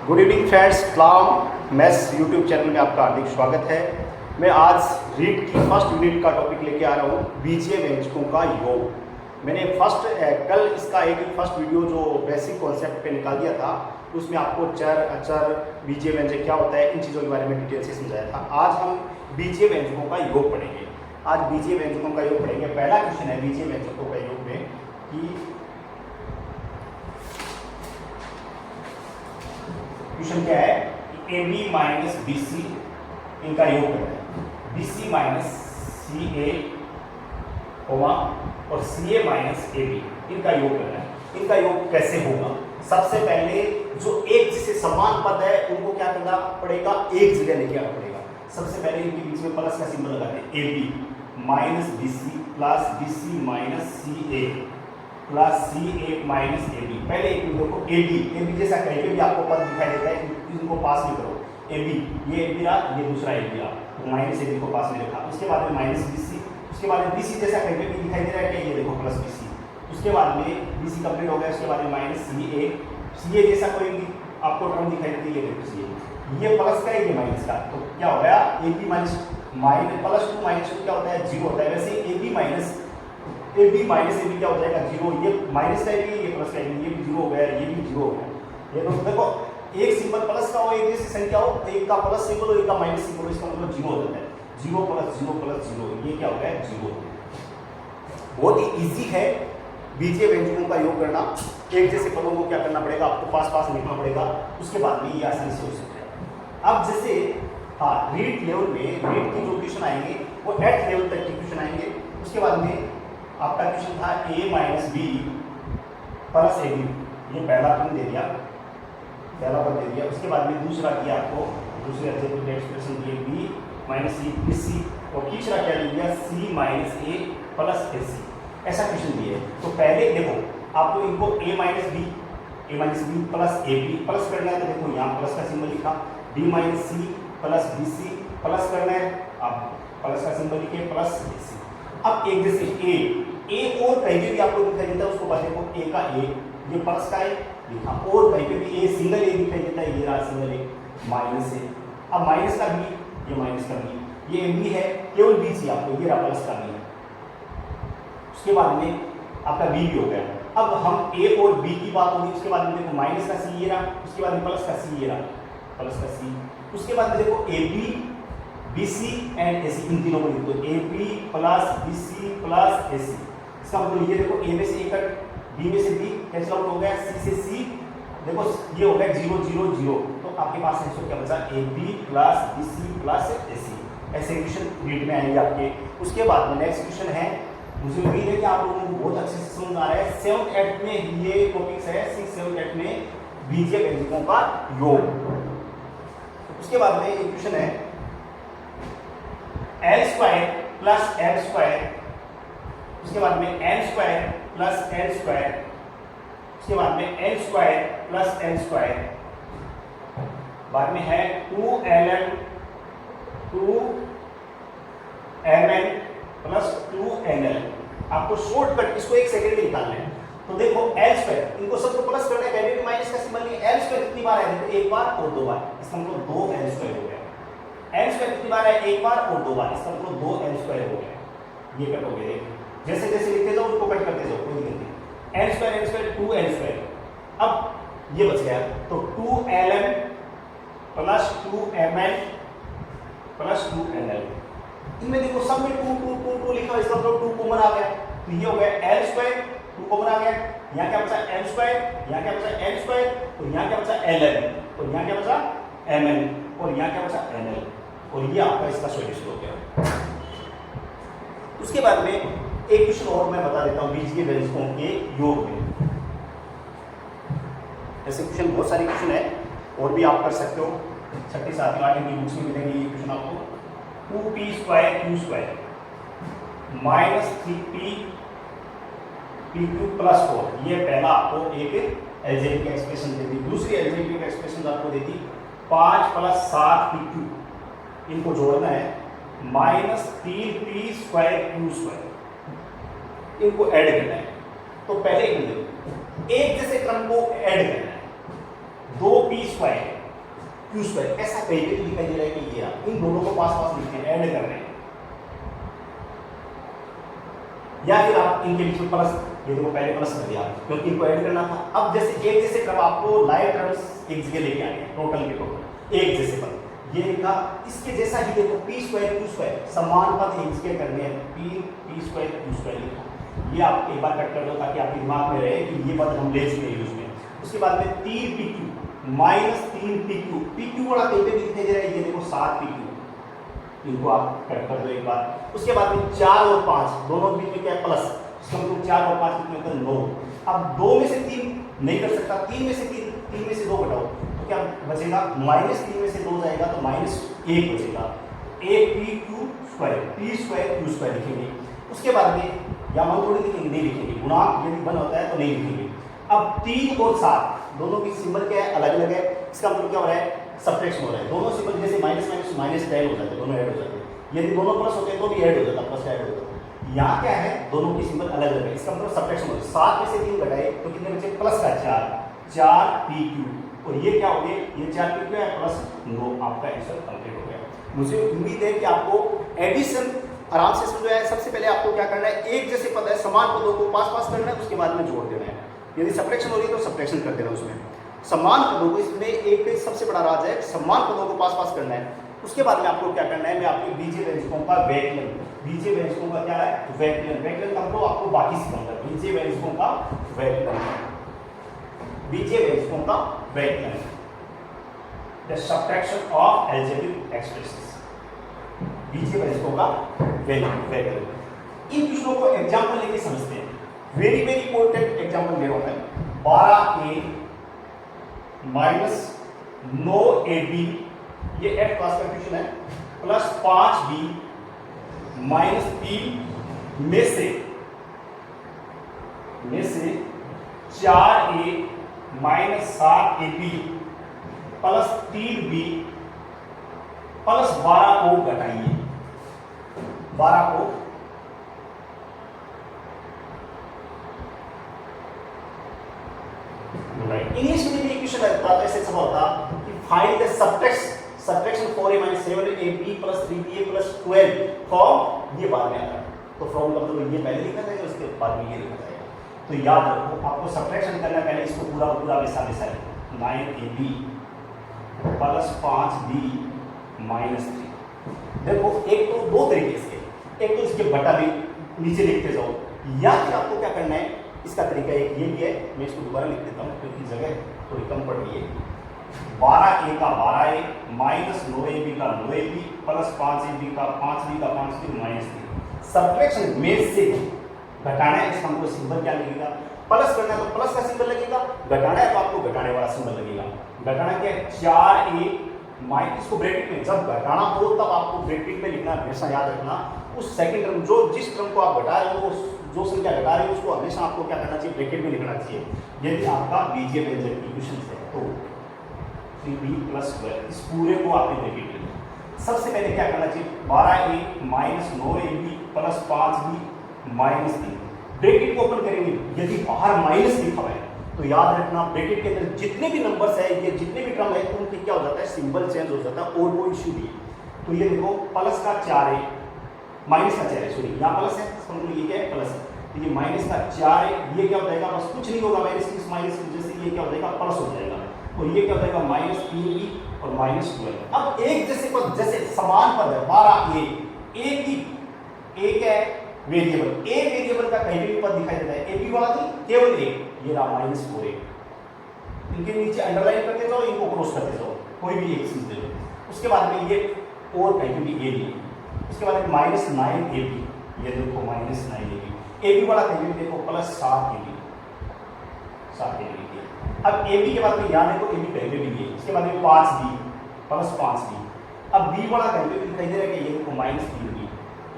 Good evening friends, claim maths YouTube channel में आपका हार्दिक स्वागत है। मैं आज रीड की फर्स्ट यूनिट का टॉपिक लेके आ रहा हूँ, बीजीय व्यंजकों का योग। मैंने कल इसका एक फर्स्ट वीडियो जो बेसिक कॉन्सेप्ट पे निकाल दिया था, उसमें आपको चर अचर बीजीय व्यंजक क्या होता है इन चीज़ों के बारे में डिटेल से समझाया था। आज हम बीजीय व्यंजकों का योग पढ़ेंगे। आज बीजीय व्यंजकों का योग पढ़ेंगे। पहला क्वेश्चन है बीजीय व्यंजकों का योग में कि क्वेश्चन क्या है कि A B minus B C इनका योग करना है। बी सी माइनस सी ए होगा और सी ए माइनस ए बी इनका योग करना है। इनका योग कैसे होगा? सबसे पहले जो एक जिसे समान पद है उनको क्या करना पड़ेगा, एक जगह लेके आना पड़ेगा। सबसे पहले इनके बीच में प्लस का सिंबल लगाते हैं। A B minus B C plus B C minus C A plus C A minus A B. पहले एक देखो ए बी जैसा कहीं पे भी आपको पद दिखाई देता है, इनको पास में करो। ए बी, ये ए बी रहा, ये दूसरा ए बी रहा, तो माइनस ए बी को पास में रखा। उसके बाद में माइनस बी सी, उसके बाद में बी सी जैसा कहीं पे भी दिखाई दे रहा है कि ये देखो प्लस बी सी। उसके बाद में बी सी कंप्लीट हो गया। उसके बाद में माइनस सी ए जैसा कोई भी आपको टर्म दिखाई देती है, ये देखो सी ए, ये प्लस का है, ये माइनस का, तो क्या हो गया A B minus plus two minus two क्या होता है, जीरो होता है। वैसे A B minus A B क्या हो जाएगा, जीरो। ये माइनस का ए बी, ये प्लस का ए बी, ये भी जीरो हो गया, ये भी जीरो हो गया। ये तो देखो एक सिंबल प्लस का हो, एक जैसी संख्या हो, एक का प्लस सिंबल हो, एक का माइनस सिंबल हो, इसका मतलब जीरो हो जाता है। जीरो प्लस जीरो, ये क्या हो गया, जीरो। बहुत ही इजी है बीजीय व्यंजकों का योग करना। एक जैसे पदों को क्या करना पड़ेगा, आपको पास लिखना पड़ेगा, उसके बाद में ये आसानी से हो सकता है। अब जैसे रीड लेवल में रीड की जो क्वेश्चन आएंगे वो एट लेवल तक के क्वेश्चन आएंगे। उसके बाद में आपका क्वेश्चन था a minus B plus A B, ये पहला टर्म दे दिया, पहला पद दे दिया। उसके बाद में दूसरा किया, आपको दूसरे एग्जाम्पल एक्सप्रेशन दिए b माइनस सी और तीसरा क्या दे दिया c minus A plus A C. ऐसा क्वेश्चन दिए। तो पहले देखो आपको इनको a minus B plus A B plus करना है, तो देखो यहाँ प्लस का सिंबल लिखा, b minus C plus B C plus करना है, अब प्लस का सिंबल लिखे प्लस ए सी। अब एक जैसे ए और कहीं पे भी आपको दिखाई देता है, उसको बात देखो ए का ए, ये प्लस का है लिखा, और कहीं पे भी ए सिंगल ए दिखाई देता है, ये रहा सिंगल ए माइनस ए। अब माइनस का बी, ये माइनस का बी, ये बी है, केवल बी सी आपको, ये रहा प्लस का बी है। उसके बाद में आपका बी भी हो गया। अब हम ए और बी की बात होगी। उसके बाद में देखो माइनस का सी ये रहा, उसके बाद में प्लस का सी ये रहा, प्लस का सी। उसके बाद में देखो A B B C and A C, इन तीनों को लिख दो, A B plus B C plus A C. इसका मतलब ये देखो ए में से ए कट, बी में से बी कैंसिल आउट हो गया, सी से सी, देखो ये हो गया 0 0 0, तो आपके पास आंसर क्या बचा, A B plus B C plus A C. ऐसे क्वेश्चन रीड में आएंगे आपके। उसके बाद में नेक्स्ट क्वेश्चन है, मुझे उम्मीद है कि आप लोगों को बहुत अच्छे से समझ आ रहा है। 7th 8th में ये टॉपिक्स है, 6 7 8 में बीजीय व्यंजकों का योग। उसके बाद में एक क्वेश्चन है L square plus L square, उसके बाद में L square plus L square, उसके बाद में L square plus L square, बाद में है 2ln 2mn प्लस 2nl। आपको शॉर्टकट इसको 1 सेकंड में निकालना है। तो देखो एल स्क्वायर, इनको सबको प्लस करना है, पहले भी माइनस का सिंबल नहीं। एल स्क्वायर कितनी बार है, देखो एक बार और दो बार, इसका मतलब 2l स्क्वायर हो गया। एल स्क्वायर कितनी बार है, एक बार और दो बार, इसका मतलब 2l स्क्वायर हो गया। ये कट हो गया, जैसे जैसे लिखते जाओ उसको कट करते जाओ, कोई दिक्कत नहीं। एल स्क्वायर 2l स्क्वायर, अब ये बच गया, तो 2ln plus 2mn plus 2nl। इनमें देखो सब में 2 लिखा, इसका मतलब 2 कॉमन आ गया, तो ये हो गया एल स्क्वायर, 2 कॉमन आ गया। यहाँ क्या बचा, एल स्क्वायर, यहाँ क्या बचा एल स्क्वायर, तो यहाँ क्या बचा ln, और यहाँ क्या बचा mn, और यहाँ क्या बचा nl, और ये आपका इसका सॉल्यूशन हो गया। उसके बाद में एक क्वेश्चन और मैं बता देता हूँ बीजीय व्यंजकों के योग में। ऐसे क्वेश्चन बहुत सारे क्वेश्चन है और भी आप कर सकते हो, 6ठी 7वीं 8वीं की बुक्स में मिलेंगे ये क्वेश्चन आपको। 2p square q square minus 3p p³ plus 4, ये पहला आपको एक एलजेब्रिक एक्सप्रेशन देती। दूसरी एलजेब्रिक एक्सप्रेशन आपको देती 5 प्लस 7p³, इनको जोड़ना है minus 3p square q square, इनको ऐड करना है। तो पहले एक जैसे क्रम को ऐड करना है, 2p स्क्वायर क्यू स्क्वायर, ऐसा कहीं पे दिखाई दे रहा है कि ये इन दोनों को पास पास लिखते हैं, ऐड कर रहे हैं, या फिर आप इनके बीच में प्लस, ये देखो पहले प्लस कर दिया क्योंकि इनको ऐड करना था। अब जैसे एक जैसे क्रम आपको लाइव टर्म्स एक जगह लेके आए हैं, टोटल के टोटल एक जैसे पद, ये लिखा इसके जैसा ही देखो पी स्क्वायर क्यू स्क्वायर, समान पद एक जगह करने हैं, पी स्क्वायर क्यू स्क्वायर लिखा, ये आप एक बार कट कर दो ताकि आपके दिमाग में रहे कि ये पद हम ले चुके हैं यूज में। उसके बाद में 3 P Q minus 3 P Q, P Q बड़ा कहीं पे भी दिखाई दे रहा है, ये देखो 7 पी क्यू, इनको आप कट कर दो एक बार। उसके बाद में 4 और 5 दोनों के बीच में क्या है प्लस, इसका मतलब 4 और 5 कितने होते हैं 9। अब 2 में से 3 नहीं कर सकता, 3 में से 3 में से 2 घटाओ तो क्या बचेगा, -3 में से 2 जाएगा तो -1 बचेगा, a p q square, p square q square लिखेंगे। उसके बाद में या मान थोड़ी लिखेंगे, नहीं लिखेंगे, गुणांक यदि 1 होता है तो नहीं लिखेंगे। अब 3 और 7 दोनों की सिंबल क्या है, अलग अलग है, इसका मतलब क्या हो रहा है, सब्ट्रैक्शन हो रहा है। दोनों सिंबल जैसे माइनस माइनस माइनस 10 हो जाते हैं, दोनों ऐड हो जाते हैं, यदि दोनों प्लस होते हैं तो भी ऐड हो जाता है, प्लस ऐड हो जाता है। यहाँ क्या है, दोनों की सिंबल अलग अलग है, इसका मतलब सब्ट्रैक्शन हो रहा है। 7 में से 3 घटाए तो कितने बचे, प्लस का 4 पी क्यू, और ये क्या हो गया, ये 4 पी क्यू है प्लस 9, आपका आंसर कंप्लीट हो गया। मुझे उम्मीद है कि आपको एडिशन आराम से समझ आया। सबसे पहले आपको क्या करना है, एक जैसे पद है, समान पदों को पास पास करना है, उसके बाद में जोड़ देना है। यदि सब्ट्रैक्शन हो रही है तो सब्ट्रैक्शन कर देना उसमें। समान पदों को, इसमें एक सबसे बड़ा राज है, समान पदों को पास पास करना है। उसके बाद में आपको क्या करना है, मैं आपके बीजीय व्यंजकों का वैकलन, बीजीय व्यंजकों का क्या है वैकलन, वैकलन हमको आपको बाकी सिखाऊंगा, बीजीय व्यंजकों का वैकलन, बीजीय व्यंजकों का वैकलन, the subtraction of algebraic expressions, बीजीय व्यंजकों का वैकलन। इन क्वेश्चनों को एग्जांपल लेके समझते हैं, वेरी वेरी इंपॉर्टेंट एग्जांपल ले रहा हूं मैं। 12a माइनस 9ab, ये f क्लास का क्वेश्चन है, प्लस 5b माइनस 3 में से 4a minus 7ab plus 3b plus 12 को घटाइए, 12 को इंग्लिश में भी क्वेश्चन लगता है, ऐसे सब होता कि find the subtraction 4a - 7ab + 3ba + 12 from, ये बाद में आता है तो फ्रॉम का मतलब ये पहले लिखा जाएगा, उसके बाद में ये लिखा जाएगा। तो याद रखो, आपको सब्ट्रैक्शन करना है, पहले इसको पूरा पूरा वैसा वैसा लिखो, 9ab + 5b - 3। देखो एक तो दो तरीके से, एक तो इसके बटा भी नीचे लिखते जाओ, या फिर आपको क्या करना है, इसका तरीका एक ये भी है, मैं इसको दोबारा लिख देता हूँ क्योंकि जगह थोड़ी कम पड़ रही है। 12a का 12a माइनस 9ab का 9ab प्लस 5ab का 5b का 5b माइनस 3। सब्ट्रैक्शन में से घटाना है, इसका हमको सिंबल क्या लगेगा, प्लस करना है तो प्लस का सिंबल लगेगा, घटाना है तो आपको घटाने वाला सिंबल लगेगा। घटाना क्या है, 4a माइनस, इसको ब्रैकेट में जब घटाना हो तब आपको ब्रैकेट में लिखना, हमेशा याद रखना। उस सेकंड टर्म जो जिस टर्म को आप घटा रहे हो, जो संख्या घटा रहे हो उसको हमेशा आपको क्या करना चाहिए, ब्रैकेट में लिखना चाहिए। यदि आपका बीजीय व्यंजक इक्वेशन है तो 3b + 12, इस पूरे को आपने ब्रैकेट में लिखना। सबसे पहले क्या करना चाहिए, 12a minus 9ab plus 5b minus 3, bracket को ओपन करेंगे, यदि बाहर माइनस लिखा हुआ है तो याद रखना ब्रैकेट के अंदर जितने भी नंबर्स है, ये जितने भी टर्म है, उनके क्या हो जाता है, सिंबल चेंज हो जाता है, और कोई इशू नहीं है। तो ये देखो प्लस का 4a माइनस का 4 है, सॉरी यहाँ प्लस है, इसका मतलब ये क्या है प्लस है, तो ये माइनस का 4 है, ये क्या हो जाएगा, बस कुछ नहीं होगा, माइनस की वजह से ये क्या हो जाएगा, प्लस हो जाएगा, और ये क्या हो जाएगा -3b और -12। अब एक जैसे पद, जैसे समान पद है 12a, a की a क्या है वेरिएबल, a वेरिएबल का कहीं भी पद दिखाई देता है, ab वाला नहीं, केवल a, ये रहा -4a, इनके नीचे अंडरलाइन करते जाओ, इनको क्रॉस करते जाओ, कोई भी एक चीज दे दो। उसके बाद में ये और कहीं भी a नहीं, उसके बाद -9ab, ये देखो -9ab, ab वाला कहीं भी देखो +7ab, 7ab। अब ab के बाद में यहाँ देखो ab पहले भी है, उसके बाद में 5b + 5b। अब b वाला कहीं भी दिखाई दे रहा है कि ये देखो -3b,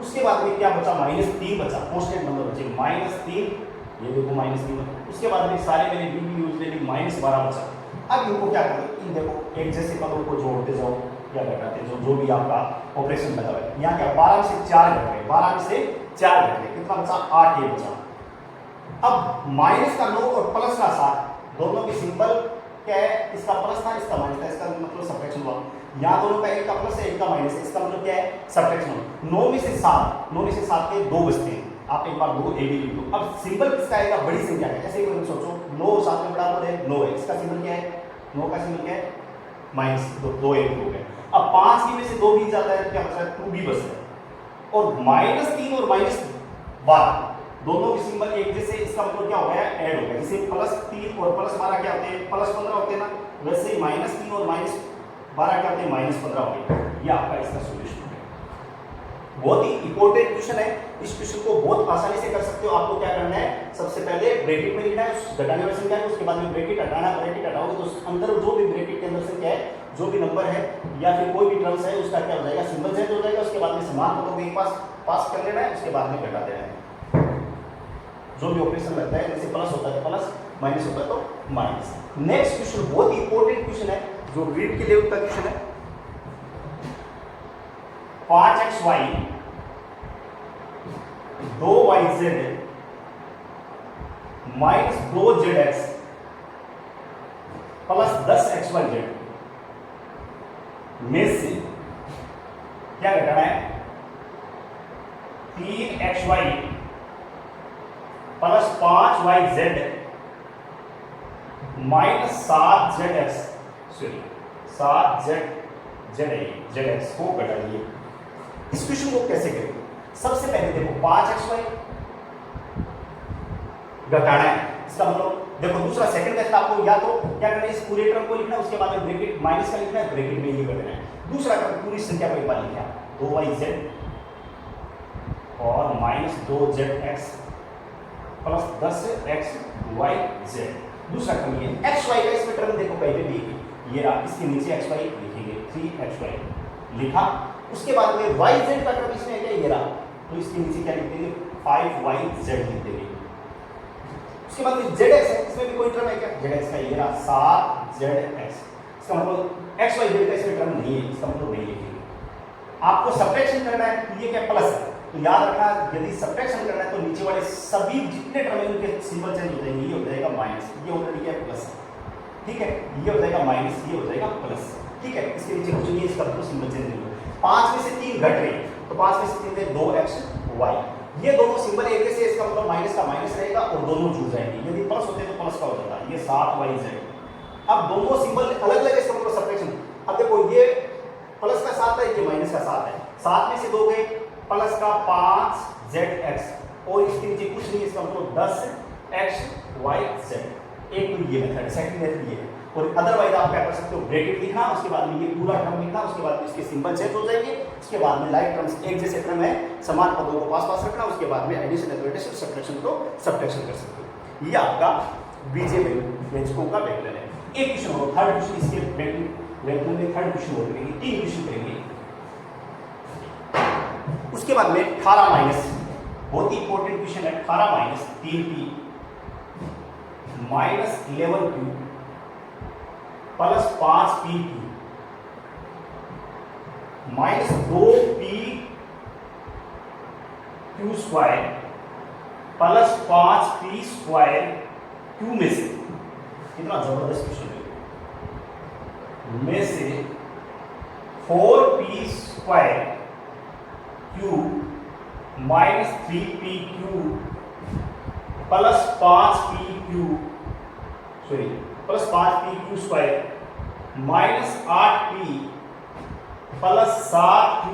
उसके बाद में क्या बचा, -3 बचा, कांस्टेंट नंबर बचे -3, ये देखो -3। उसके बाद में सारे मैंने b यूज ले ली, -12 बचा। अब इनको क्या करो, इन देखो एक जैसे पदों को जोड़ते जाओ या घटाते जाओ, जो भी आपका ऑपरेशन लगा हुआ है। यहाँ क्या 12 में से 4 घट गए, 12 में से 4 घट गए, कितना बचा, 8 ये बचा। अब माइनस का 9 और प्लस का 7 दोनों की सिंबल क्या है, इसका प्लस था, इसका माइनस था, इसका मतलब सब्ट्रैक्शन हुआ। यहाँ दोनों का एक का प्लस है एक का माइनस है, इसका मतलब क्या है सब्ट्रैक्शन। 9 में से 7 के 2 बचते हैं, आप एक बार 2 ए बी लिख दो। अब सिंबल किसका आएगा, बड़ी संख्या का। ऐसे ही सोचो 9 7 में बराबर है 9 है, इसका सिंबल क्या है, 9 का सिंबल क्या है माइनस 2 ए हो गया। अब 5 में से 2 भी जाता है, क्या बचता है 2 भी बचता है। और -3 और -12 दोनों के सिंबल एक जैसे, इसका मतलब क्या हो गया ऐड हो गया। जैसे +3 और +12 क्या होते हैं +15 होते हैं ना, वैसे ही -3 और -12 क्या होते हैं -15 हो गए। ये आपका इसका सॉल्यूशन है। बहुत ही इंपॉर्टेंट क्वेश्चन है, इस क्वेश्चन को बहुत आसानी से कर सकते हो। आपको क्या करना है, सबसे पहले ब्रैकेट में लिखना है उस घटाने वाली संख्या को, उसके बाद में ब्रैकेट हटाना, ब्रैकेट हटाओगे तो अंदर जो भी ब्रैकेट के अंदर संख्या है, जो भी नंबर है या फिर कोई भी टर्म्स है, उसका क्या हो जाएगा सिंबल चेंज हो जाएगा। उसके बाद में समान पदों को एक पास कर लेना है, उसके बाद में घटा देना है। जो भी ऑपरेशन लगता है, जैसे प्लस होता है तो प्लस, माइनस होता है तो माइनस। नेक्स्ट क्वेश्चन बहुत ही इंपॉर्टेंट क्वेश्चन है, जो रीड के लेवल का क्वेश्चन है। 5xy 2yz minus 2zx plus 10xyz में से क्या घटाना है, 3xy plus 5yz minus 7zx, sorry 7zx को घटाइए। इस क्वेश्चन को कैसे करेंगे, सबसे पहले देखो 5xy घटाना है, इसका मतलब देखो दूसरा सेकंड मेथड आपको या तो क्या करना है, इस पूरे टर्म को लिखना है, उसके बाद में ब्रैकेट माइनस का लिखना है, ब्रैकेट में ये कर देना है। दूसरा कर पूरी संख्या को एक बार लिखा 2yz और माइनस 2zx प्लस 10xyz। दूसरा क्रम ये xy का इसमें टर्म देखो कहीं पे भी ये रहा, इसके नीचे xy लिखेंगे 3xy लिखा। उसके बाद में yz का टर्म इसमें क्या ये रहा, तो इसके नीचे क्या लिख देंगे 5yz लिख देंगे। उसके बाद में zx है, इसमें भी कोई टर्म है क्या, zx का ये रहा 7zx। इसका मतलब xyz का इसमें टर्म नहीं है, इसका मतलब नहीं लिखेंगे। आपको सब्ट्रैक्शन करना है, तो ये क्या प्लस है, तो याद रखना यदि सब्ट्रैक्शन करना है तो नीचे वाले सभी जितने टर्म है उनके सिंबल चेंज हो जाएंगे। ये हो जाएगा माइनस, ये ऑलरेडी क्या है प्लस, ठीक है, ये हो जाएगा माइनस, ये हो जाएगा प्लस, ठीक है। इसके नीचे कुछ नहीं है, इसका तो सिंबल चेंज नहीं होगा। 5 में से 3 घट रहे, तो 5 में से 3 है 2xy, ये दोनों सिंबल एक जैसे, इसका मतलब माइनस का माइनस रहेगा और दोनों जुड़ जाएंगे। यदि प्लस होते तो प्लस का हो जाता, ये 7yz। अब दोनों सिंबल अलग अलग है, इसका मतलब सब्ट्रैक्शन। अब देखो ये प्लस का 7 है, ये माइनस का 7 है, 7 में से 2 गए, प्लस का 5zx और इसके नीचे कुछ नहीं, इसका मतलब 10xyz। एक तो ये मेथड, सेकंड मेथड ये है। और अदरवाइज आप क्या कर सकते हो, ब्रैकेट लिखना, उसके बाद में ये पूरा टर्म लिखना, उसके बाद में इसके सिंबल चेंज हो जाएंगे। उसके बाद में लाइक टर्म्स एक जैसे टर्म है, समान पदों को पास रखना, उसके बाद में एडिशन एडिशन सब्ट्रैक्शन को सब्ट्रैक्शन कर सकते हो। ये आपका बीजे व्यंजकों का व्याकरण है। एक क्वेश्चन हो, थर्ड क्वेश्चन इसके व्याकरण में थर्ड क्वेश्चन हो करेंगे, 3 क्वेश्चन करेंगे। उसके बाद में 18 माइनस, बहुत ही इंपॉर्टेंट क्वेश्चन है, 18 minus 3p minus 11q plus 5p minus 2p q square plus 5p square q में से, कितना जबरदस्त क्वेश्चन है, में से 4p square q minus 3pq plus 5pq, sorry plus 5pq square minus 8p plus 7q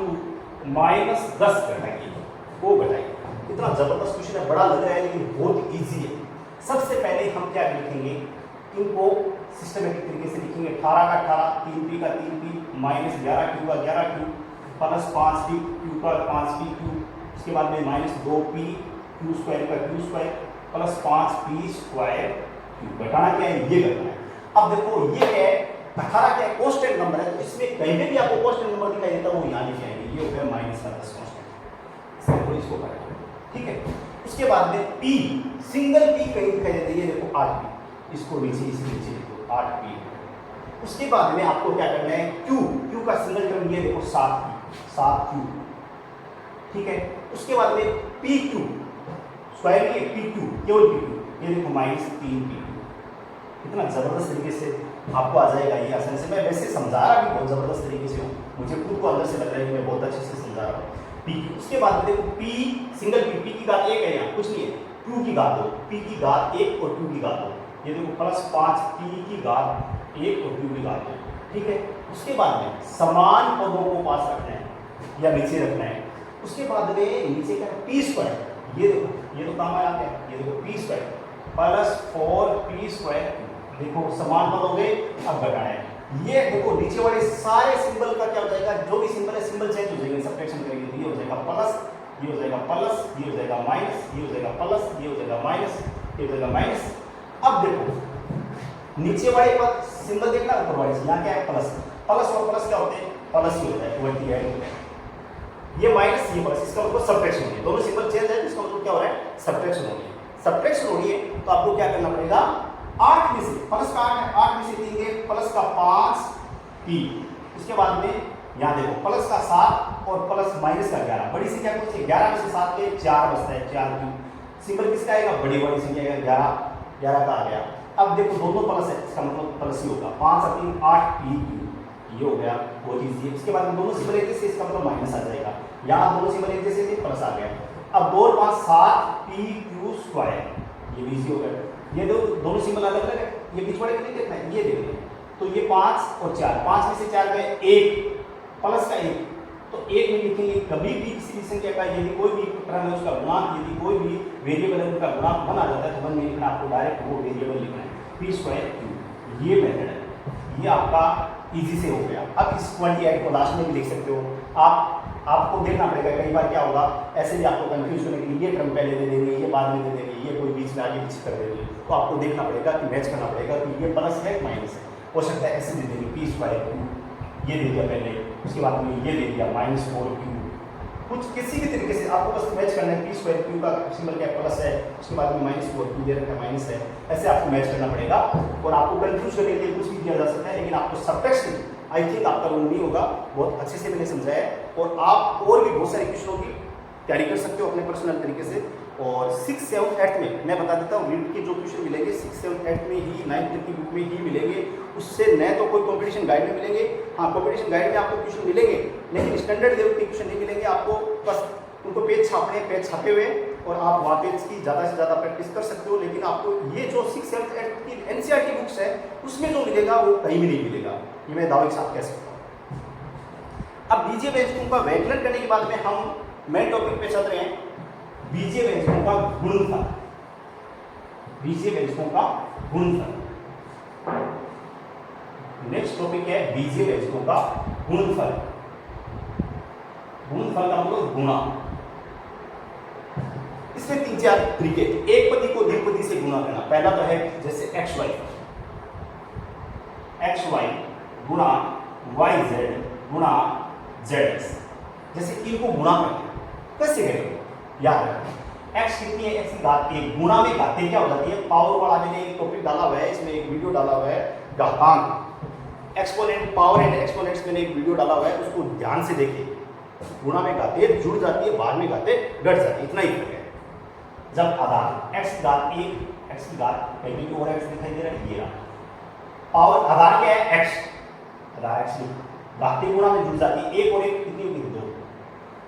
minus 10 घटाइए, वो घटाइए। इतना जबरदस्त क्वेश्चन है, बड़ा लग रहा है लेकिन बहुत इजी है। सबसे पहले हम क्या लिखेंगे, इनको सिस्टमेटिक तरीके से लिखेंगे। 18 का 18, 3p का 3p माइनस 11q का 11q प्लस 5pq का 5pq, उसके बाद में माइनस 2p q स्क्वायर का q square plus 5p square q। घटाना क्या है, ये करना है। अब देखो ये क्या है, 18 क्या है कांस्टेंट नंबर है, तो इसमें कहीं पे भी आपको कांस्टेंट नंबर दिखाई देता है वो यहाँ लिखे आएंगे, ये हो गया माइनस का 10 कांस्टेंट, इसको करेंगे, ठीक है। उसके बाद में p सिंगल p कहीं दिखाई देता है, ये देखो 8p, इसको नीचे इसके नीचे देखो 8p। उसके बाद में आपको क्या करना है, q का सिंगल टर्म ये देखो 7q, ठीक है। उसके बाद में pq स्क्वायर में pq, केवल pq, ये देखो माइनस 3pq। इतना जबरदस्त तरीके से आपको आ जाएगा ये आसानी से। मैं वैसे समझा रहा भी बहुत जबरदस्त तरीके से हूँ, मुझे खुद को अंदर से लग रहा है कि मैं बहुत अच्छे से समझा रहा हूँ। पी उसके बाद देखो पी सिंगल पी की घात 1 है, यहाँ कुछ नहीं है, क्यू की घात 2, पी की घात 1 और क्यू की घात 2, ये देखो +5 पी की घात 1 और क्यू की घात 2, ठीक है। उसके बाद में समान पदों को पास रखना है या नीचे रखना है। उसके बाद में नीचे क्या है, पी स्क्वायर, ये देखो ये तो काम आया क्या, ये देखो पी स्क्वायर +4p², देखो समान पद हो गए, अब घटाना है। ये देखो नीचे वाले सारे सिंबल का क्या हो जाएगा, जो भी सिंबल है सिंबल चेंज हो जाएगा, सब्ट्रैक्शन करेंगे तो ये हो जाएगा प्लस, ये हो जाएगा प्लस, ये हो जाएगा माइनस, ये हो जाएगा प्लस, ये हो जाएगा माइनस, ये हो जाएगा माइनस। अब देखो नीचे वाले पद सिंबल देखना, ऊपर वाले से यहाँ क्या है प्लस, प्लस और प्लस क्या होते हैं, प्लस ही होता है, इक्वलिटी ऐड होता है। ये माइनस ये प्लस, इसका मतलब सब्ट्रैक्शन है, दोनों सिंबल चेंज है, इसका मतलब क्या हो रहा है, सब्ट्रैक्शन हो रही है। सब्ट्रैक्शन हो रही है तो आपको क्या करना पड़ेगा, 8 में से प्लस का 8 है, 8 में से 3 गए, प्लस का 5 पी, उसके बाद में यहाँ देखो प्लस का 7 और प्लस माइनस का 11, बड़ी संख्या कौन सी, 11 में से 7 के 4 बचता है, 4 क्यू, सिंबल किसका आएगा, बड़ी संख्या का 11 का आ गया। अब देखो दोनों प्लस है, इसका मतलब प्लस ही होगा, 5 और 3 8 पी क्यू, ये हो गया बहुत इजी है। उसके बाद में दोनों सिंबल एक जैसे, इसका मतलब माइनस आ जाएगा, यहाँ दोनों सिंबल एक जैसे थे, प्लस आ गया। अब 2 और 5 7 पी क्यू स्क्वायर, ये भी इजी हो गया। ये दोनों सिंबल अलग अलग है, ये बीच वाले को नहीं देखना है, ये देख लें, तो ये 5 और 4, 5 में से 4 गए 1, प्लस का 1, तो 1 में लिखेंगे कभी भी किसी भी संख्या का यदि कोई भी टर्म है उसका गुणांक, यदि कोई भी वेरिएबल है उसका गुणांक 1 आ जाता है तो 1 नहीं लिखना, आपको डायरेक्ट वो वेरिएबल लिखना है, पी स्क्वायर क्यू, ये मेथड है, ये आपका इजी से हो गया। अब इस 28 को लास्ट में भी लिख सकते हो आप, आपको देखना पड़ेगा, कई बार क्या होगा ऐसे भी आपको कंफ्यूज होने के लिए ये टर्म पहले दे देंगे, ये बाद में दे देंगे, ये कोई बीच में आगे पीछे कर देंगे, तो आपको देखना पड़ेगा कि मैच करना पड़ेगा कि ये प्लस है माइनस है, हो सकता है ऐसे दे देंगे पी स्क्वायर क्यू, ये दे दिया पहले, उसके बाद में ये दे दिया -4q, कुछ किसी भी तरीके से आपको बस मैच करना है, पी स्क्वायर क्यू का सिंबल क्या प्लस है, उसके बाद में -4q दे रखा है माइनस है, ऐसे आपको मैच करना पड़ेगा। और आपको कंफ्यूज करने के लिए कुछ भी दिया जा सकता है, लेकिन आपको सब्ट्रैक्शन आई थिंक आपका रोल नहीं होगा, बहुत अच्छे से मैंने समझाया है। और आप और भी बहुत सारे क्वेश्चनों की तैयारी कर सकते हो अपने पर्सनल तरीके से। और 6, 7, 8 में मैं बता देता हूँ, रीड के जो क्वेश्चन मिलेंगे 6, 7, 8 में ही, 9th की बुक में ही मिलेंगे, उससे न तो कोई कॉम्पिटिशन गाइड में मिलेंगे, हाँ कॉम्पिटिशन गाइड में आपको क्वेश्चन मिलेंगे, लेकिन स्टैंडर्ड लेवल के क्वेश्चन नहीं मिलेंगे आपको, बस उनको पेज छापने, पेज छापे हुए, और आप वहाँ पेज की ज़्यादा से ज़्यादा प्रैक्टिस कर सकते हो। लेकिन आपको ये जो 6, 7, 8 की NCERT बुक्स है उसमें जो मिलेगा वो कहीं भी नहीं मिलेगा, ये मैं दावे के साथ कह सकता हूँ। अब बीजीय व्यंजकों का व्याकरण करने के बाद में हम मेन टॉपिक पे चल रहे हैं, बीजीय व्यंजकों का गुणनफल, बीजीय व्यंजकों का गुणनफल। नेक्स्ट टॉपिक है बीजीय व्यंजकों का गुणनफल। गुणनफल का मतलब गुणा, इसमें 3-4 तरीके, एक पदी को द्विपदी से गुणा करना। पहला तो है जैसे xy गुणा yz गुणा zx, जैसे इनको गुणा करते हैं, कैसे करेंगे याद रखना। x कितनी है, x की घात 1, गुणा में घातें क्या हो जाती है, पावर वाला मैंने एक टॉपिक डाला हुआ है, इसमें एक वीडियो डाला हुआ है घातांक, एक्सपोनेंट, पावर एंड एक्सपोनेंट्स, मैंने एक वीडियो डाला हुआ है, उसको ध्यान से देखिए। गुणा में घातें जुड़ जाती है, बाद में घातें घट जाती है, इतना ही फर्क है। जब आधार x की घात 1, x की घात कहीं भी और x दिखाई दे रहा है, ये रहा पावर, आधार क्या है x, आधार x घातें गुणा में जुड़ जाती है, 1 और 1 कितनी होगी 2।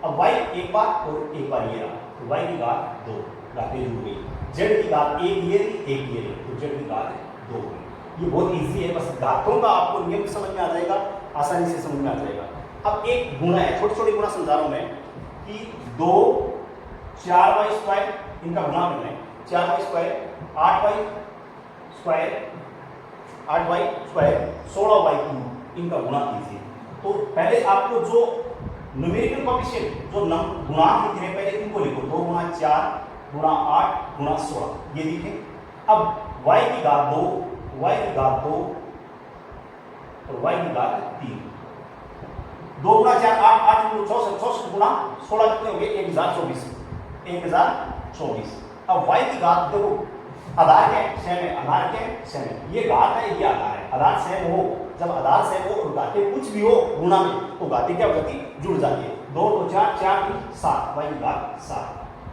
अब y एक बार और एक बार ये रहा, तो y की घात 2, घातें जुड़ गई। z की घात 1 ये रही, 1 ये रही, तो z की घात 2 हुई। ये बहुत इजी है, बस घातों का आपको नियम समझ में आ जाएगा, आसानी से समझ में आ जाएगा। अब एक गुणा है, छोटे छोटे गुणा समझा रहा हूं मैं कि 2 4y², इनका गुणा करना है, 4y², 8y², 16y3, इनका गुणा कीजिए। तो पहले आपको जो न्यूमेरिकल कोएफिशिएंट, जो गुणांक लिखे हैं, पहले इनको लिखो, 2 गुणा 4 गुणा 8 गुणा 16, ये लिखें। अब y की घात 2, y की घात 2 और y की घात 3, 2 गुणा 4 8, 8 64, 64 गुणा 16 कितने हो गए, 1024, 1024। अब y की घात देखो, आधार क्या है, सेम है, आधार क्या है, सेम है, ये घात है, ये आधार है, आधार सेम हो, जब आधार सेम हो और घातें कुछ भी हो गुणा में, तो घातें क्या हो जाती, जुड़ जाती है। 2 तो 4, 4 की 7, y की घात 7,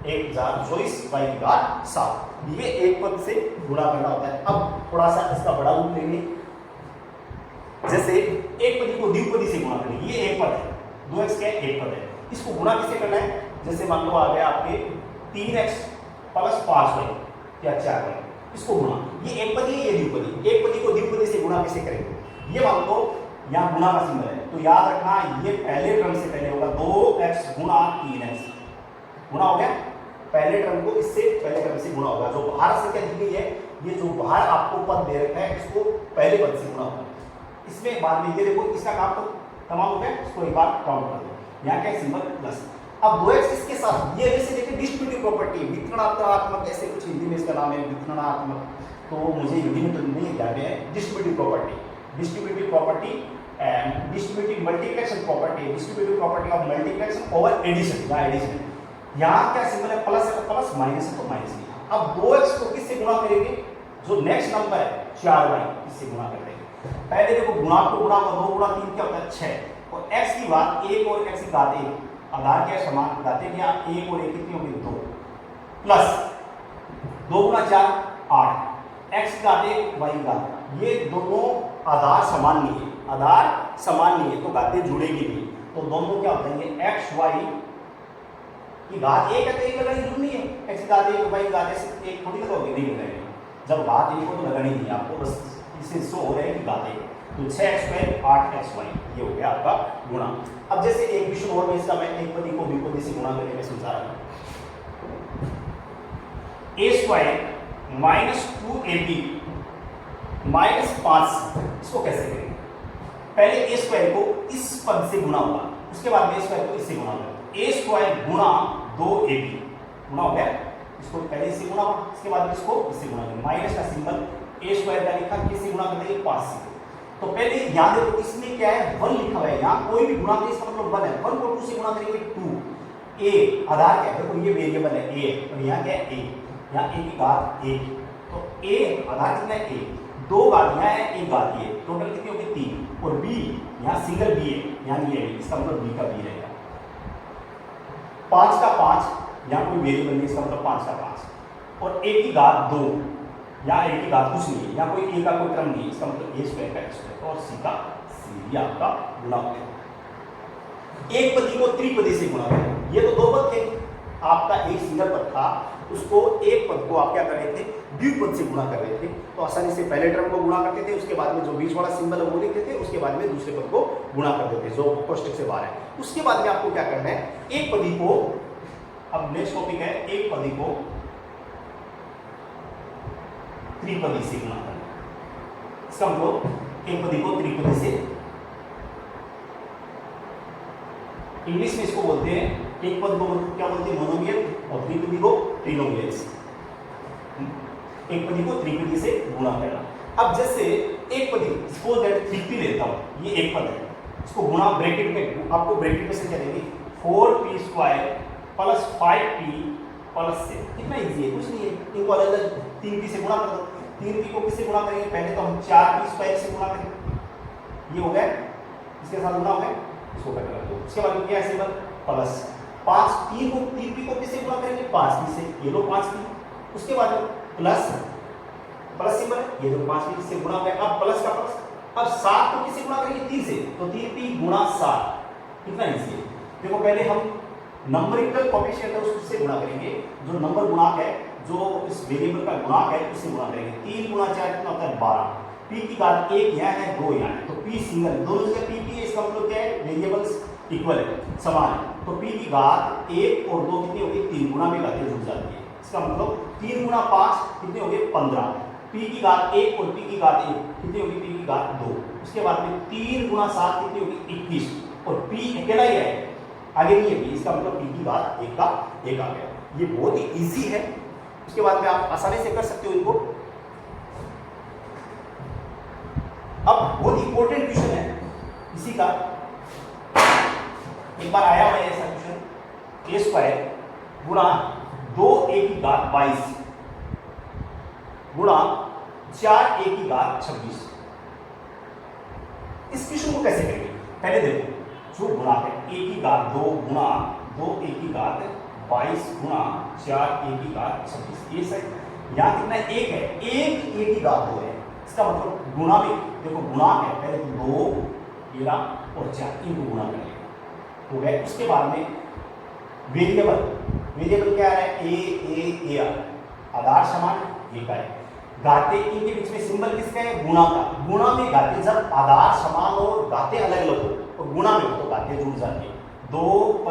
1024, y की घात 7, ये एक पद से गुणा करना होता है। अब थोड़ा सा इसका बड़ा रूप लेंगे, जैसे एक पदी को द्विपदी से गुणा करेंगे, ये एक पद है, 2x क्या है, एक पद है, इसको गुणा किससे करना है, जैसे मान लो आ गया आपके 3x प्लस 5y या 4y, इसको गुणा, ये एक पदी है, ये द्विपदी, एक पदी को द्विपदी से गुणा कैसे करेंगे, ये मान लो यहाँ गुणा का सिंबल है, तो याद रखना ये पहले टर्म से पहले होगा 2x गुणा 3x, गुणा हो गया, पहले टर्म को इससे पहले टर्म से गुणा होगा, जो बाहर से क्या दी गई है, ये जो बाहर आपको पद दे रखा है इसको पहले पद से गुणा होगा, इसमें बाद में ये देखो इसका काम तो तमाम हो गया, इसको एक बार काउंट कर दो, यहाँ क्या सिंबल प्लस। अब 2x इसके साथ ये जैसे देखिए डिस्ट्रीब्यूटिव प्रॉपर्टी, वितरणात्मक, ऐसे कुछ हिंदी में इसका नाम है वितरणात्मक, तो मुझे हिंदी में तो नहीं याद है, distributive property, distributive property and distributive multiplication property, distributive property of multiplication over addition, या एडिशन, यहाँ क्या सिंबल है, प्लस है तो प्लस, माइनस है तो माइनस लिया। अब 2x को किससे गुणा करेंगे, जो नेक्स्ट नंबर है 4y, इससे गुणा कर देंगे, पहले देखो गुणा को गुणा का 2 गुणा 3 क्या होता है 6, और x की बात 1 और x की घात 1, आधार क्या समान घाते क्या, 1 और 1 कितनी होगी 2, प्लस 2 गुणा 4 8, x की घात 1 y की घात, ये दोनों आधार समान नहीं है, आधार समान नहीं है तो घातें जुड़ेगी नहीं, तो दोनों क्या हो जाएंगे x y की घात 1 है तो 1 लगानी जुड़नी है, x की घात 1 y की घात 1 थोड़ी लगाओगे, नहीं लगाएंगे, जब घात 1 हो तो लगानी नहीं है आपको, बस इससे शो हो रहा है कि घात 1, तो 6x² 8xy, ये हो गया आपका गुणा। अब जैसे एक विषय और में इसका मैं एक पदी को द्विपदी से गुणा करके मैं समझा रहा हूं, a² माइनस 2ab माइनस 5, इसको कैसे करेंगे, पहले a² को इस पद से गुणा होगा, उसके बाद a² को इससे गुणा होगा, a² गुणा 2ab, गुणा हो गया, इसको पहले इससे गुणा होगा, इसके बाद इसको इससे गुणा करेंगे, माइनस का सिंबल a² का लिखा किससे गुणा कर देंगे 5 से, तो पहले याद रखो इसमें क्या है 1 लिखा हुआ है, यहाँ कोई भी गुणा करें इसका मतलब 1 है, 1 को 2 से गुणा करेंगे 2, a आधार क्या है, देखो ये वेरिएबल है a, और यहाँ क्या है a, यहाँ a की घात 1, तो a आधार कितना है a, 2 घात यहाँ है 1 घात ये, टोटल कितनी होगी 3, और b यहाँ सिंगल b है, यहाँ नहीं है, इसका मतलब b का b रहेगा, 5 का 5, यहाँ कोई वेरिएबल नहीं, इसका मतलब 5 का 5, और a की घात 2, यहाँ a की घात कुछ नहीं है, यहाँ कोई a का कोई क्रम नहीं है, इसका मतलब a² का a² और c का c, ये आपका गुणा हो गया। एक पदी को त्रिपदी से गुणा करें, ये तो 2 पद थे, आपका एक सिंगल पद था, उसको एक पद को आप क्या कर रहे थे, द्विपद से गुणा कर रहे थे, तो आसानी से पहले टर्म को गुणा करते थे, उसके बाद में जो बीच वाला सिंबल है वो लिखते थे, उसके बाद में दूसरे पद को गुणा करते थे, जो कोष्टक से बाहर है, उसके बाद में आपको क्या करना है, एक पदी को, अब नेक्स्ट टॉपिक है एक पदी को त्रिपदी से गुणा करना, इसका मतलब एक पदी को त्रिपदी से, इंग्लिश में इसको बोलते हैं, एक पद को क्या बोलते हैं मोनोमियल, और त्रिपदी को ट्रिनोमियल, एक पदी को त्रिपदी से गुणा करना। अब जैसे एक पदी सपोज दैट 3p लेता हूं, ये एक पद है, इसको गुणा ब्रैकेट में, आपको ब्रैकेट में से क्या देंगे 4p² प्लस 5p प्लस से, कितना इजी है, कुछ नहीं है, इनको अलग अलग 3p से गुणा कर दो, 3p को किससे गुणा करेंगे, पहले तो हम 4p² से गुणा करेंगे, ये हो गया, इसके साथ गुणा हो गया, इसको कट कर दो, उसके बाद क्या है सिंबल प्लस, 3p को किससे गुणा करेंगे 5p से, ये लो 5p, उसके बाद प्लस प्लस सिंबल है, ये जो 5p से गुणा हो गया, अब प्लस का प्लस, अब 7 को किससे गुणा करेंगे 3 से, तो 3p गुणा 7, कितना इजी है, देखो पहले हम नंबरिकल कोएफिशिएंट है उससे गुणा करेंगे, जो नंबर गुणांक है, जो इस वेरिएबल का गुणांक है उससे गुणा करेंगे, 3 गुणा 4 कितना होता है 12, p की घात 1 यहाँ है 2 यहाँ है, तो p सिंगल, दोनों जगह p है, इसका मतलब क्या है वेरिएबल्स इक्वल है, समान है, तो p की घात 1 और 2 कितनी होगी 3, गुणा में घातें जुड़ जाती है, इसका मतलब 3 गुणा 5 कितने हो गए 15, p की घात 1 और p की घात 1 कितनी होगी, p की घात 2, उसके बाद में 3 गुणा 7 कितनी होगी 21, और p अकेला ही है, आगे नहीं है p, इसका मतलब p की घात 1 का 1 आ गया, ये बहुत ही इजी है, उसके बाद में आप आसानी से कर सकते हो इनको। अब बहुत इंपॉर्टेंट क्वेश्चन है इसी का, एक बार आया हुआ है ऐसा क्वेश्चन, a² गुणा 2a की घात 22 गुणा 4a की घात 26, इस क्वेश्चन को कैसे करेंगे, पहले देखो जो गुणा है a की घात 2 गुणा 2a की घात 22 गुणा 4a की घात 26, ये सही, यहाँ कितना 1 है, 1 a की घात 2 है, इसका मतलब गुणा में देखो गुणा है, पहले 2 ये रहा और 4 इनको गुणा कर लेगा, हो गया। उसके बाद में वेरिएबल क्या है, ए आधार समान ए का है। घाते इनके बीच में सिंबल किसका है, गुणा का। गुणा में घाते जब आधार समान और घाते अलग अलग हो और गुणा में हो तो घाते जुड़ जाती है। 2 +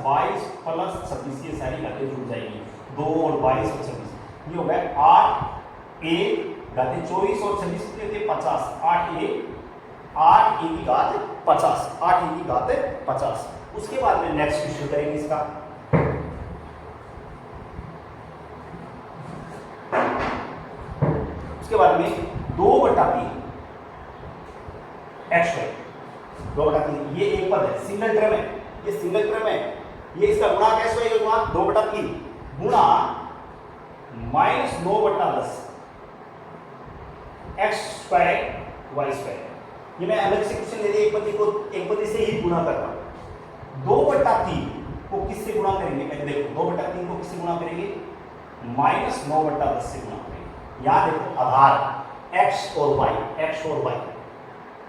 22 + 26 ये सारी घाते जुड़ जाएगी, 2 और 22 और 26 ये हो गया 8 ए घाते 24 और 26 कितने थे 50, 8 ए की घात 50, 8 ए की घात 50। उसके बाद में नेक्स्ट क्वेश्चन करेंगे इसका। उसके बाद में 2/3 x² 2/3 ये एक पद है, सिंगल टर्म है, ये सिंगल टर्म है, ये इसका गुणा कैसे होगा, गुणा 2/3 गुणा -9/10 x² y²। ये मैं अलग से क्वेश्चन ले लिया, एक पद से ही गुणा कर रहा हूं। 2/3 को किससे गुणा करेंगे, पहले देखो 2/3 को किससे गुणा करेंगे, -9/10 से गुणा करेंगे। यहां देखो आधार x और y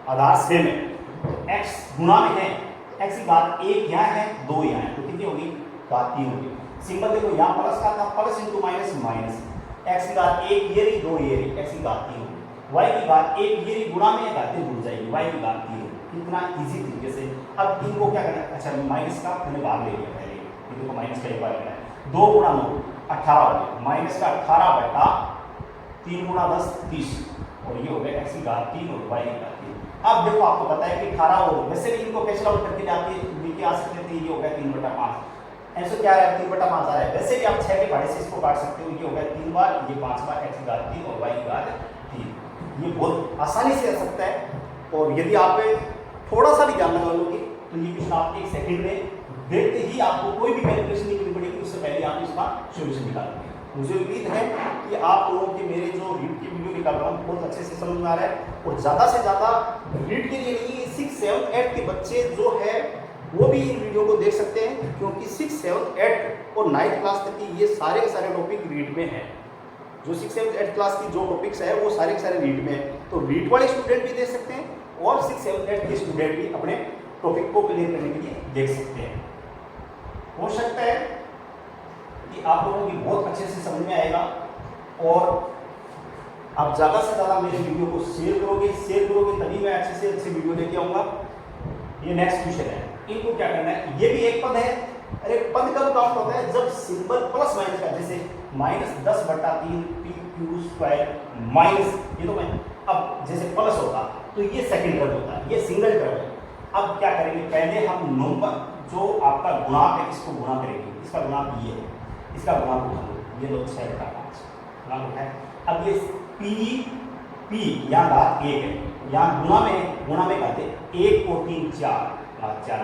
आधार सेम है, तो x गुणा में है, x की घात 1 यहाँ है 2 यहाँ है, तो कितनी होगी, घात 3 होगी। सिंबल देखो यहाँ प्लस का था, plus into minus minus, x की घात 1 ये रही 2 ये रही, x की घात 3 होगी, y की घात 1 ये रही, गुणा में घातें जुड़ जाएगी, y की घात 3 होगी। इतना इजी तरीके से। अब इनको क्या करना है, अच्छा माइनस का मैंने भाग ले लिया पहले, इनको माइनस का एक बार लेना है, 2 × 9 18 हो गया, माइनस का 18/3 × 10 30 और ये हो गया x की घात 3 और y की घात 3। अब देखो आपको पता है कि 18 हो, वैसे भी इनको कैंसिल आउट करके जाके लेके आ सकते थे, ये हो गया 3/5, ऐसे क्या है 3/5 आ रहा है, वैसे भी आप 6 के पहाड़े से इसको काट सकते हो, ये हो गया 3 बार, ये 5 बार, x की घात 3 और y की घात 3। ये बहुत आसानी से आ सकता है, और यदि आप थोड़ा सा भी ध्यान लगा लोगे तो ये क्वेश्चन आप 1 सेकंड में देखते ही आपको कोई भी कैलकुलेशन नहीं करनी पड़ेगी, उससे पहले आप इसका सॉल्यूशन निकाल लेंगे। मुझे उम्मीद है कि आप लोगों के मेरे जो रीड की वीडियो निकाल रहा हूँ बहुत अच्छे से समझ में आ रहा है, और ज़्यादा से ज़्यादा रीड के लिए नहीं, 6, 7, 8 के बच्चे जो है वो भी इन वीडियो को देख सकते हैं, क्योंकि 6, 7, 8 और 9th क्लास तक की ये सारे के सारे टॉपिक रीड में हैं। जो 6, 7, 8 क्लास की जो टॉपिक्स है वो सारे के सारे रीड में है, तो रीड वाले स्टूडेंट भी देख सकते हैं और 6, 7, 8 के स्टूडेंट भी अपने टॉपिक को क्लियर करने के लिए देख सकते हैं। हो सकता है कि आप लोगों की बहुत अच्छे से समझ में आएगा, और आप ज़्यादा से ज़्यादा मेरे वीडियो को शेयर करोगे तभी मैं अच्छे से अच्छे वीडियो लेके आऊँगा। ये नेक्स्ट क्वेश्चन है, इनको क्या करना है, ये भी एक पद है। अरे पद कब काउंट होता है, जब सिंबल प्लस माइनस का, जैसे -10/3 p³ माइनस, ये तो मैं अब जैसे प्लस होता तो ये सेकंड टर्म होता है, ये सिंगल टर्म है। अब क्या करेंगे, पहले हम नंबर जो आपका गुणांक है इसको गुणा करेंगे, इसका गुणांक ये है, इसका गुणांक उठा लो, ये लो 6/5 गुणांक उठाए। अब ये p यहाँ घात 1 है, यहाँ गुणा में घाते 1 और 3 4 घात 4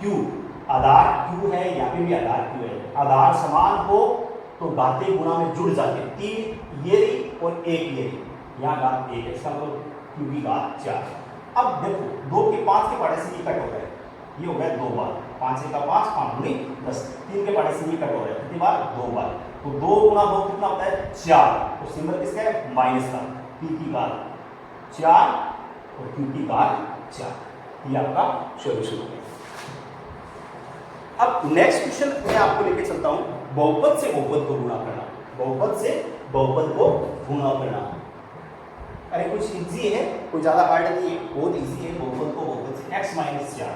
q आधार q है, यहाँ पे भी आधार q है, आधार समान हो तो घाते गुणा में जुड़ जाते, 3 ये रही और 1 ये रही, यहाँ घात 1 है, इसका मतलब q की घात 4। अब देखो 2 के 5 के पहाड़े से ये कट हो गया, ये हो गया 2 बार, 5 × 5 5 × 10, 3 के पहाड़े से ये कट हो रहा है, कितनी बार 2 बार, तो 2 × 2 कितना होता है 4, तो सिंबल किसका है माइनस का, p की घात 4 और q की घात 4। ये आपका सॉल्यूशन हो गया। अब नेक्स्ट क्वेश्चन मैं आपको लेके चलता हूं, बहुपद से बहुपद को गुणा करना, बहुपद से बहुपद को गुणा करना। अरे कुछ इजी है, कोई ज्यादा हार्ड नहीं है, बहुत इजी है। बहुपद को बहुपद से x - 4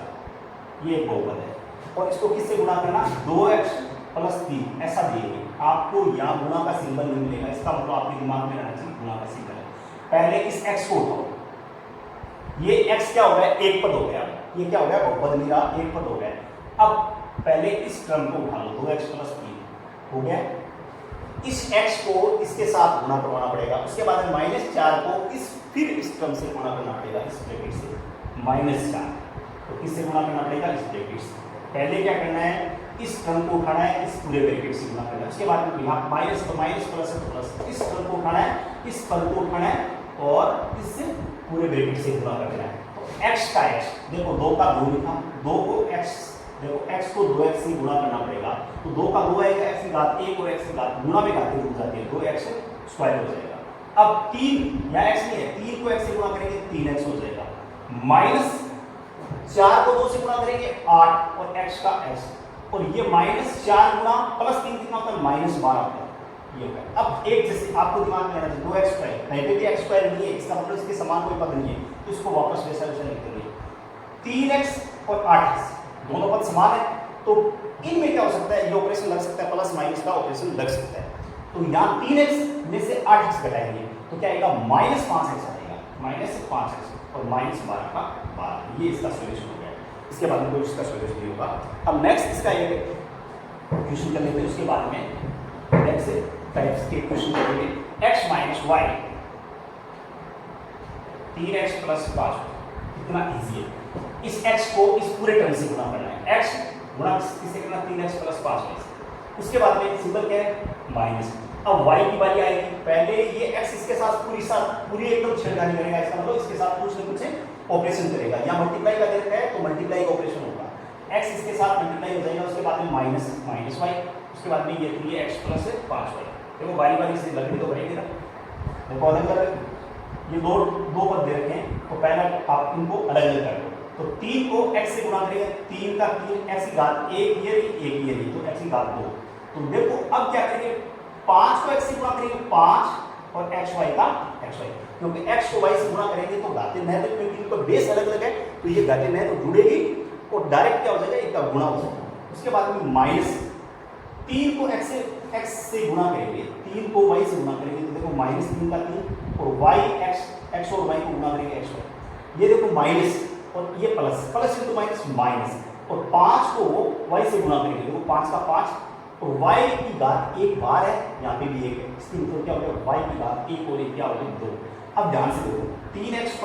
ये एक बहुपद है, और इसको किससे गुणा करना, 2x + 3 ऐसा दिएंगे आपको, यहाँ गुणा का सिंबल नहीं मिलेगा, इसका मतलब आपके दिमाग में रहना चाहिए गुणा का सिंबल है। पहले इस x को उठाओ, ये x क्या हो गया, एक पद हो गया, ये क्या हो गया बहुपद नहीं रहा, एक पद हो गया। अब पहले इस टर्म को उठा लो, 2x + 3 हो गया, इस x को इसके साथ गुणा करवाना पड़ेगा, उसके बाद -4 को फिर इस टर्म से गुणा करना पड़ेगा, इस ब्रैकेट से -4, तो किससे गुणा करना पड़ेगा, इस ब्रैकेट से। पहले क्या करना है, इस टर्म को उठाना है, इस पूरे ब्रैकेट से गुणा करना है, उसके बाद में यहाँ माइनस तो माइनस प्लस है प्लस, इस टर्म को उठाना है, इस पद को उठाना है और इससे पूरे ब्रैकेट से गुणा करना है। तो x का x देखो 2 का 2 लिखा, 2 को x देखो x को 2x से गुणा करना पड़ेगा, तो 2 का 2 आएगा, x की घात 1 और x की घात गुणा में घातें जुड़ जाती है, 2x² हो जाएगा। अब 3 यहाँ x नहीं है, 3 को x से गुणा करेंगे 3x हो जाएगा, माइनस 4 को 2 से गुणा करेंगे 8 और x का x, और ये -4 गुणा +3 कितना होता है -12 होता है, ये होगा। अब एक जैसे आपको दिमाग में रहना चाहिए 2x², नेगेटिव x² नहीं है, इसका मतलब इसके समान कोई पद नहीं है, तो इसको वापस वैसा वैसा लिख देंगे। 3x और 8x दोनों पद समान है, तो इनमें क्या हो सकता है, ये ऑपरेशन लग सकता है, प्लस माइनस का ऑपरेशन लग सकता है। तो यहाँ 3x में से 8x घटाएंगे तो क्या आएगा, -5x आएगा, -5x और -12 का 12, ये इसका सॉल्यूशन हो गया। इसके बाद में कोई इसका सॉल्यूशन नहीं होगा। अब नेक्स्ट इसका एक क्वेश्चन कर लेते हैं, उसके बाद में नेक्स्ट टाइप्स के क्वेश्चन करेंगे। x - y 3x + 5, कितना इजी है। इस x को इस पूरे टर्म से गुणा करना है, x गुणा किससे करना, 3x + 5 से। उसके बाद में सिंबल क्या है, माइनस। अब y की बारी आएगी, पहले ये x इसके साथ पूरी एकदम छेड़खानी करेगा, इसका मतलब इसके साथ कुछ न कुछ ऑपरेशन करेगा। यहाँ मल्टीप्लाई का देखा है तो मल्टीप्लाई का ऑपरेशन होगा, x इसके साथ मल्टीप्लाई हो जाएगा, उसके बाद में माइनस y, उसके बाद में ये 3x + 5y। देखो बारी बारी से लकड़ी तो बढ़ेगी ना, देखो अगर ये दो पद दे रखे हैं तो पहला आप इनको अलग अलग कर दो। तो 3 को x से गुणा करेंगे, 3 का 3 x की घात 1 ये रही, तो x की घात 2। तो देखो अब क्या करेंगे, 5 को x से गुणा करेंगे 5 और xy का xy, क्योंकि x को y से गुणा करेंगे तो घातें नहीं, तो क्योंकि इनका बेस अलग अलग है तो ये घातें नहीं तो जुड़ेगी और डायरेक्ट क्या हो जाएगा, इनका गुणा हो जाएगा। उसके बाद में माइनस 3 को x से गुणा करेंगे, 3 को y से गुणा करेंगे तो देखो -3 का 3 और y x और y को गुणा करेंगे xy, ये देखो माइनस और ये प्लस इंटू माइनस, और 5 को y से गुणा करेंगे, देखो 5 का 5 और y की घात 1 बार है, यहाँ पे भी 1 है, इसकी मतलब क्या हो गया, y की घात 1 और 1 क्या हो गया 2। अब ध्यान से देखो 3x²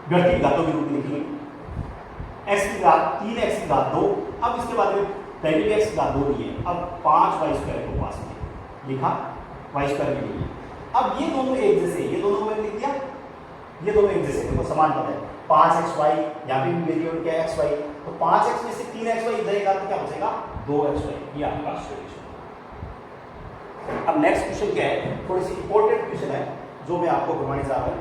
घात की घातों के रूप में लिखेंगे, x की घात 3x की घात 2, अब इसके बाद में नेगेटिव x की घात 2 दी है, अब 5y² को पास में लिखा, y² के लिए। अब ये दोनों एक जैसे, ये दोनों को मैंने लिख दिया, ये दोनों एक जैसे, देखो समान पद है, 5xy, यहाँ पे भी वेरिएबल क्या है xy, तो 5x में से 3xy जाएगा तो क्या बचेगा 2xy, ये आपका सॉल्यूशन। अब नेक्स्ट क्वेश्चन क्या है, थोड़ी सी इंपॉर्टेंट क्वेश्चन है जो मैं आपको घुमाने जा रहा हूं।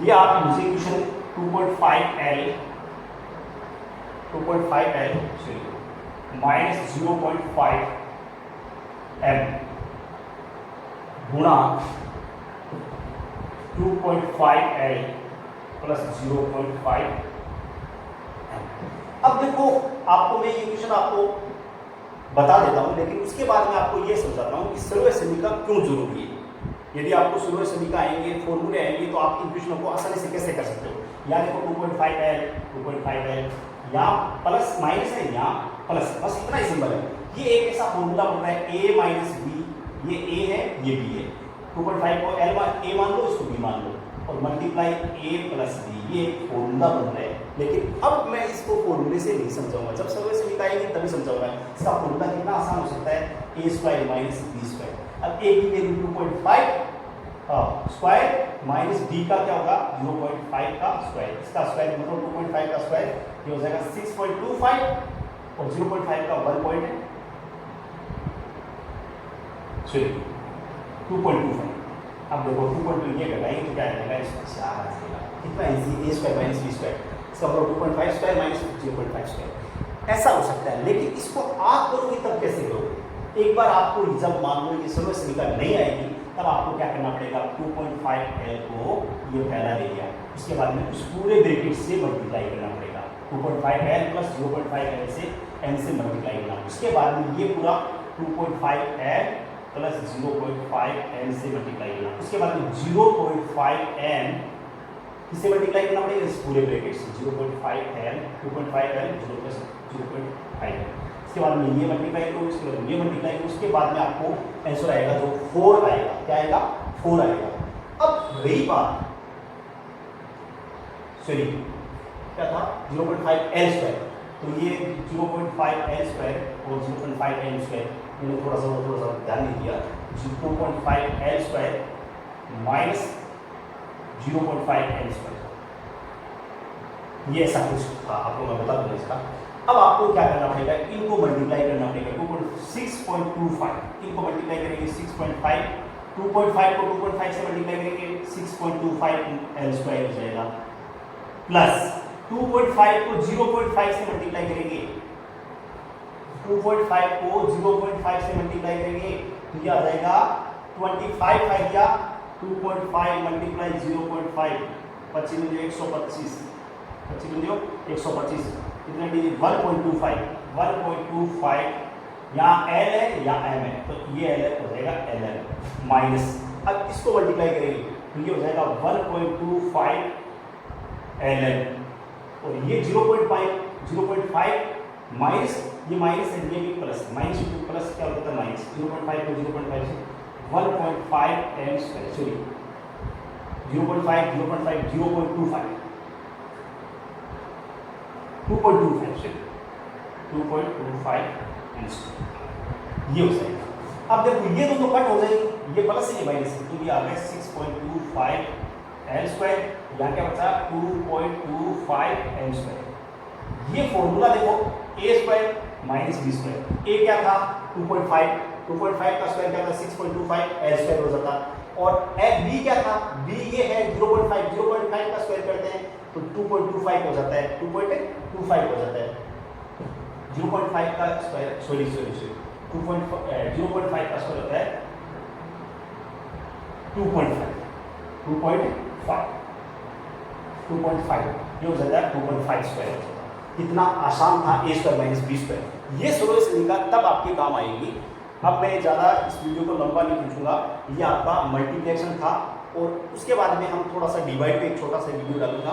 ये आप मुझे क्वेश्चन 2.5L -0.5 m गुणा 2.5L + 0.5 m। अब देखो आपको मैं ये क्वेश्चन आपको बता देता हूं, लेकिन उसके बाद में आपको ये समझाता हूं कि सर्वय समीकरण क्यों जरूरी है। यदि आपको सर्वय समीकरण आएंगे, फॉर्मूले आएंगे, तो आप इन क्वेश्चनों को आसानी से कैसे कर सकते हो। यहाँ देखो 2.5L यहाँ प्लस माइनस है, यहाँ प्लस, बस इतना ही सिंबल है। ये एक ऐसा फॉर्मूला बन रहा है a - b, ये a है ये b है, 2.5 को a मान लो, इसको b मान लो, और मल्टीप्लाई a + b, ये फॉर्मूला बन रहा है। लेकिन अब मैं इसको फॉर्मूले से नहीं समझाऊंगा, जब सर्वय समीकरण आएगी तभी समझाऊंगा। इसका फॉर्मूला कितना आसान हो सकता है, a² - b²। अब a की वैल्यू 2.5 स्क्वायर माइनस b का क्या होगा 0.5 का स्क्वायर, इसका स्क्वायर मतलब 2.5 का स्क्वायर, ये हो जाएगा 6.25 और 0.5 का 2.25। अब देखो 2.2 ये घटाएंगे तो क्या आएगा, इसका 4 आ जाएगा, कितना इजी, a² - b², इसका मतलब 2.5² - 0.5²। ऐसा हो सकता है, लेकिन इसको आप करोगे तब कैसे करोगे। एक बार आपको जब मान लो ये सर्वय समीकरण नहीं आएगी, तब आपको क्या करना पड़ेगा, 2.5L को ये पहला ले लिया, उसके बाद में उस पूरे ब्रैकेट से मल्टीप्लाई करना पड़ेगा, 2.5L + 0.5L से n से मल्टीप्लाई करना, उसके बाद में ये पूरा 2.5L + 0.5n से मल्टीप्लाई करना, उसके बाद में 0.5n किससे मल्टीप्लाई करना पड़ेगा, इस पूरे ब्रैकेट से 0.5L 2.5L 0 + 0.5, इसके बाद में ये मल्टीप्लाई करो, इसके बाद ये मल्टीप्लाई करो, उसके बाद में आपको आंसर आएगा जो 4 आएगा, क्या आएगा 4 आएगा। अब रही बात, सॉरी क्या था 0.5L², तो ये 0.5L² और 0.5L² मैंने थोड़ा सा ध्यान नहीं दिया, 2.5L² माइनस 0.5L², ये ऐसा कुछ था, आपको मैं बता दूंगा इसका। अब आपको क्या करना पड़ेगा, इनको मल्टीप्लाई करना पड़ेगा। 6.25 इनको मल्टीप्लाई करेंगे 6.5, 2.5 को 2.5 से मल्टीप्लाई करेंगे 6.25 L स्क्वायर हो जाएगा, प्लस 2.5 को 0.5 से मल्टीप्लाई करेंगे, 2.5 को 0.5 से मल्टीप्लाई करेंगे तो यह आ जाएगा 25 आ गया, 2.5 मल्टीप्लाई 0.5 25 में 125, 25 में 125 कितना डिग्री 1.25 यहाँ L है या M है तो ये L हो जाएगा LL माइनस, अब इसको मल्टीप्लाई करेंगे तो ये हो जाएगा 1.25 LL और ये 0.5 माइनस, ये माइनस है ये भी प्लस, माइनस टू प्लस क्या होता है माइनस, 0.5 को 0.5 से 1.5 M square, sorry 0.5 0.25 M square ये हो जाएगा। अब देखो ये दोनों कट हो जाएंगे, ये प्लस है ये माइनस है तो ये आ गया 6.25 L स्क्वायर, यहाँ क्या बचा 2.25 M स्क्वायर। ये फॉर्मूला देखो a square minus B square, a क्या था 2.5 का स्क्वायर क्या था 6.25 L स्क्वायर हो जाता, और b क्या था, b ये है 0.5 का स्क्वायर करते हैं तो 2.25 हो जाता है, 2.25 हो जाता है, 0.5 का स्क्वायर सॉरी 0.5 का स्क्वायर होता है 2.5 ये हो जाता है 2.5 स्क्वायर। कितना आसान था a square minus B square, ये सोल्यूशन निकाल तब आपके काम आएगी। अब मैं ज़्यादा इस वीडियो को लंबा नहीं खींचूंगा, ये आपका मल्टीप्लिकेशन था और उसके बाद में हम थोड़ा सा डिवाइड पे एक छोटा सा वीडियो डालूंगा,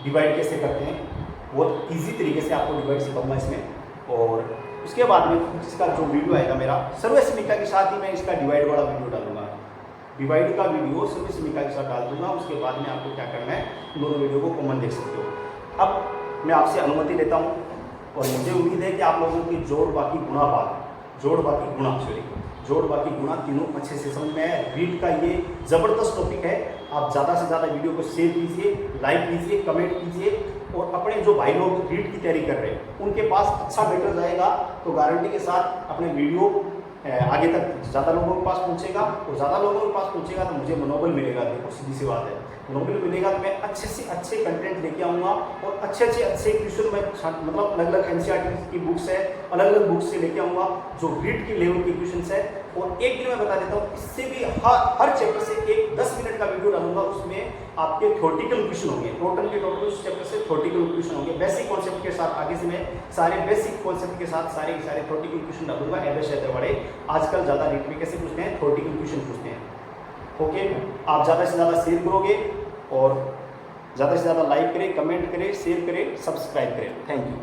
डिवाइड कैसे करते हैं बहुत इजी तरीके से आपको डिवाइड सिखाऊंगा इसमें, और उसके बाद में इसका जो वीडियो आएगा मेरा सर्वे समीक्षा के साथ ही मैं इसका डिवाइड वाला वीडियो डालूंगा, डिवाइड का वीडियो सर्वे समीक्षा के साथ डाल दूंगा। उसके बाद में आपको क्या करना है, दोनों वीडियो को कॉमन देख सकते हो। अब मैं आपसे अनुमति लेता हूँ और मुझे उम्मीद है कि आप लोगों की जोड़ बाकी गुणा तीनों अच्छे से समझ में आए। रीड का ये ज़बरदस्त टॉपिक है, आप ज़्यादा से ज़्यादा वीडियो को शेयर कीजिए, लाइक कीजिए, कमेंट कीजिए, और अपने जो भाई लोग रीड की तैयारी कर रहे हैं उनके पास अच्छा बेटर जाएगा तो गारंटी के साथ अपने वीडियो आगे तक ज़्यादा लोगों के पास पहुँचेगा, और ज़्यादा लोगों के पास पहुँचेगा तो मुझे मनोबल मिलेगा। देखो सीधी सी बात है, मनोबल मिलेगा तो मैं अच्छे से अच्छे कंटेंट लेके आऊँगा, और अच्छे क्वेश्चन मैं मतलब अलग अलग NCERT की बुक्स है, अलग अलग बुक्स से लेके आऊँगा जो रीड की लेवल के क्वेश्चन है। और एक दिन मैं बता देता हूँ, इससे भी हर चैप्टर से एक 10 मिनट का वीडियो डालूंगा, उसमें आपके थ्योरेटिकल क्वेश्चन होंगे, टोटल उस चैप्टर से थ्योरेटिकल क्वेश्चन होंगे, बेसिक कॉन्सेप्ट के साथ। आगे से मैं सारे बेसिक कॉन्सेप्ट के साथ सारे थ्योरेटिकल क्वेश्चन डालूंगा। एवरेज वाले आजकल ज़्यादा रीड में कैसे पूछते हैं, थ्योरेटिकल क्वेश्चन पूछते हैं। ओके, आप ज़्यादा से ज़्यादा शेयर करोगे और ज़्यादा से ज़्यादा लाइक करें, कमेंट करें, शेयर करें, सब्सक्राइब करें। Thank you.